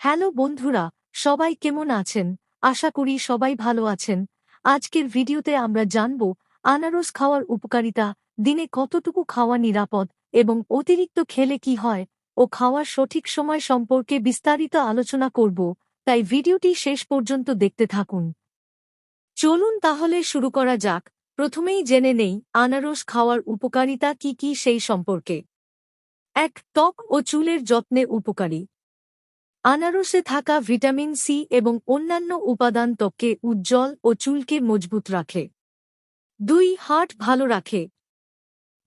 Hello বন্ধুরা, সবাই কেমন আছেন? আশা করি সবাই ভালো আছেন। আজকের ভিডিওতে আমরা জানব আনারস খাওয়ার উপকারিতা, দিনে কতটুকু খাওয়া নিরাপদ এবং অতিরিক্ত খেলে কি হয় ও খাওয়ার সঠিক সময় সম্পর্কে বিস্তারিত আলোচনা করব, তাই ভিডিওটি শেষ পর্যন্ত দেখতে থাকুন। চলুন তাহলে শুরু করা যাক। প্রথমেই জেনে নেই আনারস খাওয়ার উপকারিতা কি কি সেই সম্পর্কে। ১. ত্বক ও চুলের যত্নে উপকারী। আনারসে থাকা ভিটামিন সি এবং অন্যান্য উপাদান ত্বককে উজ্জ্বল ও চুলকে মজবুত রাখে। ২. হার্ট ভালো রাখে।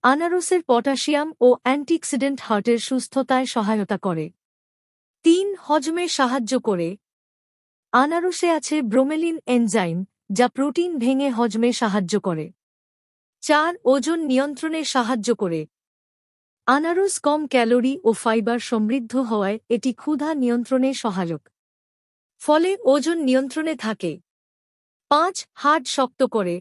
আনারসের পটাশিয়াম ও অ্যান্টিঅক্সিডেন্ট হার্টের সুস্থতায় সহায়তা করে। ৩. হজমে সাহায্য করে। আনারসে আছে ব্রোমেলিন এনজাইম, যা প্রোটিন ভেঙে হজমে সাহায্য করে। ৪. ওজন নিয়ন্ত্রণে সাহায্য করে। আনারস কম ক্যালোরি ও ফাইবার সমৃদ্ধ হওয়ায় এটি ক্ষুধা নিয়ন্ত্রণে সহায়ক, ফলে ওজন নিয়ন্ত্রণে থাকে। ৫. হাড় শক্ত করে।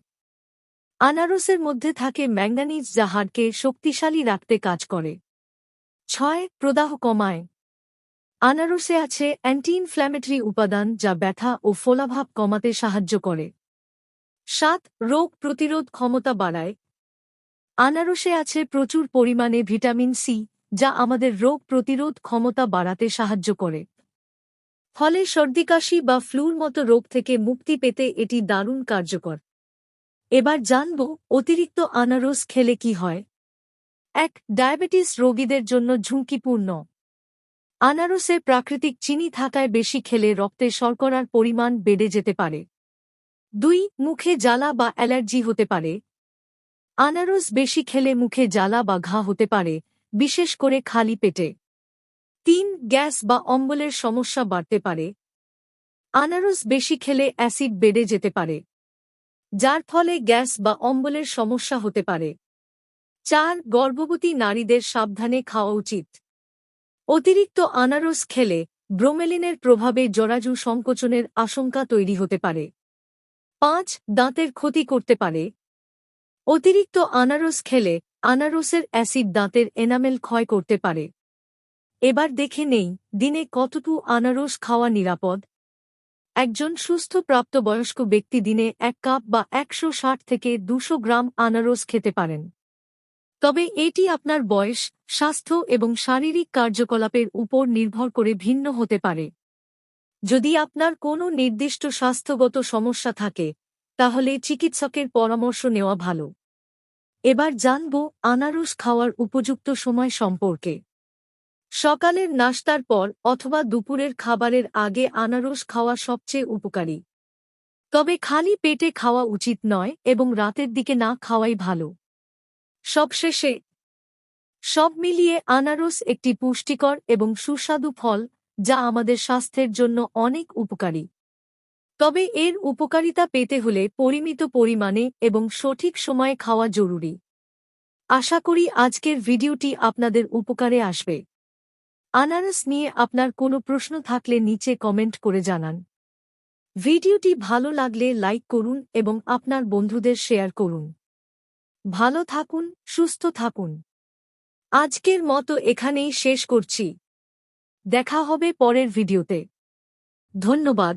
আনারসের মধ্যে থাকে ম্যাঙ্গানিজ, যা হাড়কে শক্তিশালী রাখতে কাজ করে। ৬. প্রদাহ কমায়। আনারসে আছে অ্যান্টি ইনফ্ল্যামেটরি উপাদান, যা ব্যথা ও ফোলাভাব কমাতে সাহায্য করে। ৭. রোগ প্রতিরোধ ক্ষমতা বাড়ায়। আনারসে আছে প্রচুর পরিমাণে ভিটামিন সি, যা আমাদের রোগ প্রতিরোধ ক্ষমতা বাড়াতে সাহায্য করে। ফলে সর্দিকাশি বা ফ্লুর মতো রোগ থেকে মুক্তি পেতে এটি দারুণ কার্যকর। এবার জানব অতিরিক্ত আনারস খেলে কি হয়। ১. ডায়াবেটিস রোগীদের জন্য ঝুঁকিপূর্ণ। আনারসে প্রাকৃতিক চিনি থাকায় বেশি খেলে রক্তে শর্করার পরিমাণ বেড়ে যেতে পারে। ২. মুখে জ্বালা বা অ্যালার্জি হতে পারে। আনারস বেশি খেলে মুখে জ্বালা বা ঘা হতে পারে, বিশেষ করে খালি পেটে। ৩. গ্যাস বা অম্বলের সমস্যা বাড়তে পারে। আনারস বেশি খেলে অ্যাসিড বেড়ে যেতে পারে, যার ফলে গ্যাস বা অম্বলের সমস্যা হতে পারে। ৪. গর্ভবতী নারীদের সাবধানে খাওয়া উচিত। অতিরিক্ত আনারস খেলে ব্রোমেলিনের প্রভাবে জরাজু সংকোচনের আশঙ্কা তৈরি হতে পারে। ৫. দাঁতের ক্ষতি করতে পারে। অতিরিক্ত আনারস খেলে আনারসের অ্যাসিড দাঁতের এনামেল ক্ষয় করতে পারে। এবার দেখে নেই দিনে কতটুকু আনারস খাওয়া নিরাপদ। একজন সুস্থ প্রাপ্তবয়স্ক ব্যক্তি দিনে ১ কাপ বা ১৬০ থেকে ২০০ গ্রাম আনারস খেতে পারেন। তবে এটি আপনার বয়স, স্বাস্থ্য এবং শারীরিক কার্যকলাপের উপর নির্ভর করে ভিন্ন হতে পারে। যদি আপনার কোনো নির্দিষ্ট স্বাস্থ্যগত সমস্যা থাকে, তাহলে চিকিৎসকের পরামর্শ নেওয়া ভালো। এবার জানব আনারস খাওয়ার উপযুক্ত সময় সম্পর্কে। সকালের নাশতার পর অথবা দুপুরের খাবারের আগে আনারস খাওয়া সবচেয়ে উপকারী। তবে খালি পেটে খাওয়া উচিত নয় এবং রাতের দিকে না খাওয়াই ভালো। সবশেষে, সব মিলিয়ে আনারস একটি পুষ্টিকর এবং সুস্বাদু ফল, যা আমাদের স্বাস্থ্যের জন্য অনেক উপকারী। তবে এর উপকারিতা পেতে হলে পরিমিত পরিমাণে এবং সঠিক সময়ে খাওয়া জরুরি। আশা করি আজকের ভিডিওটি আপনাদের উপকারে আসবে। আনারস নিয়ে আপনার কোনো প্রশ্ন থাকলে নিচে কমেন্ট করে জানান। ভিডিওটি ভালো লাগলে লাইক করুন এবং আপনার বন্ধুদের শেয়ার করুন। ভালো থাকুন, সুস্থ থাকুন। আজকের মতো এখানেই শেষ করছি। দেখা হবে পরের ভিডিওতে। ধন্যবাদ।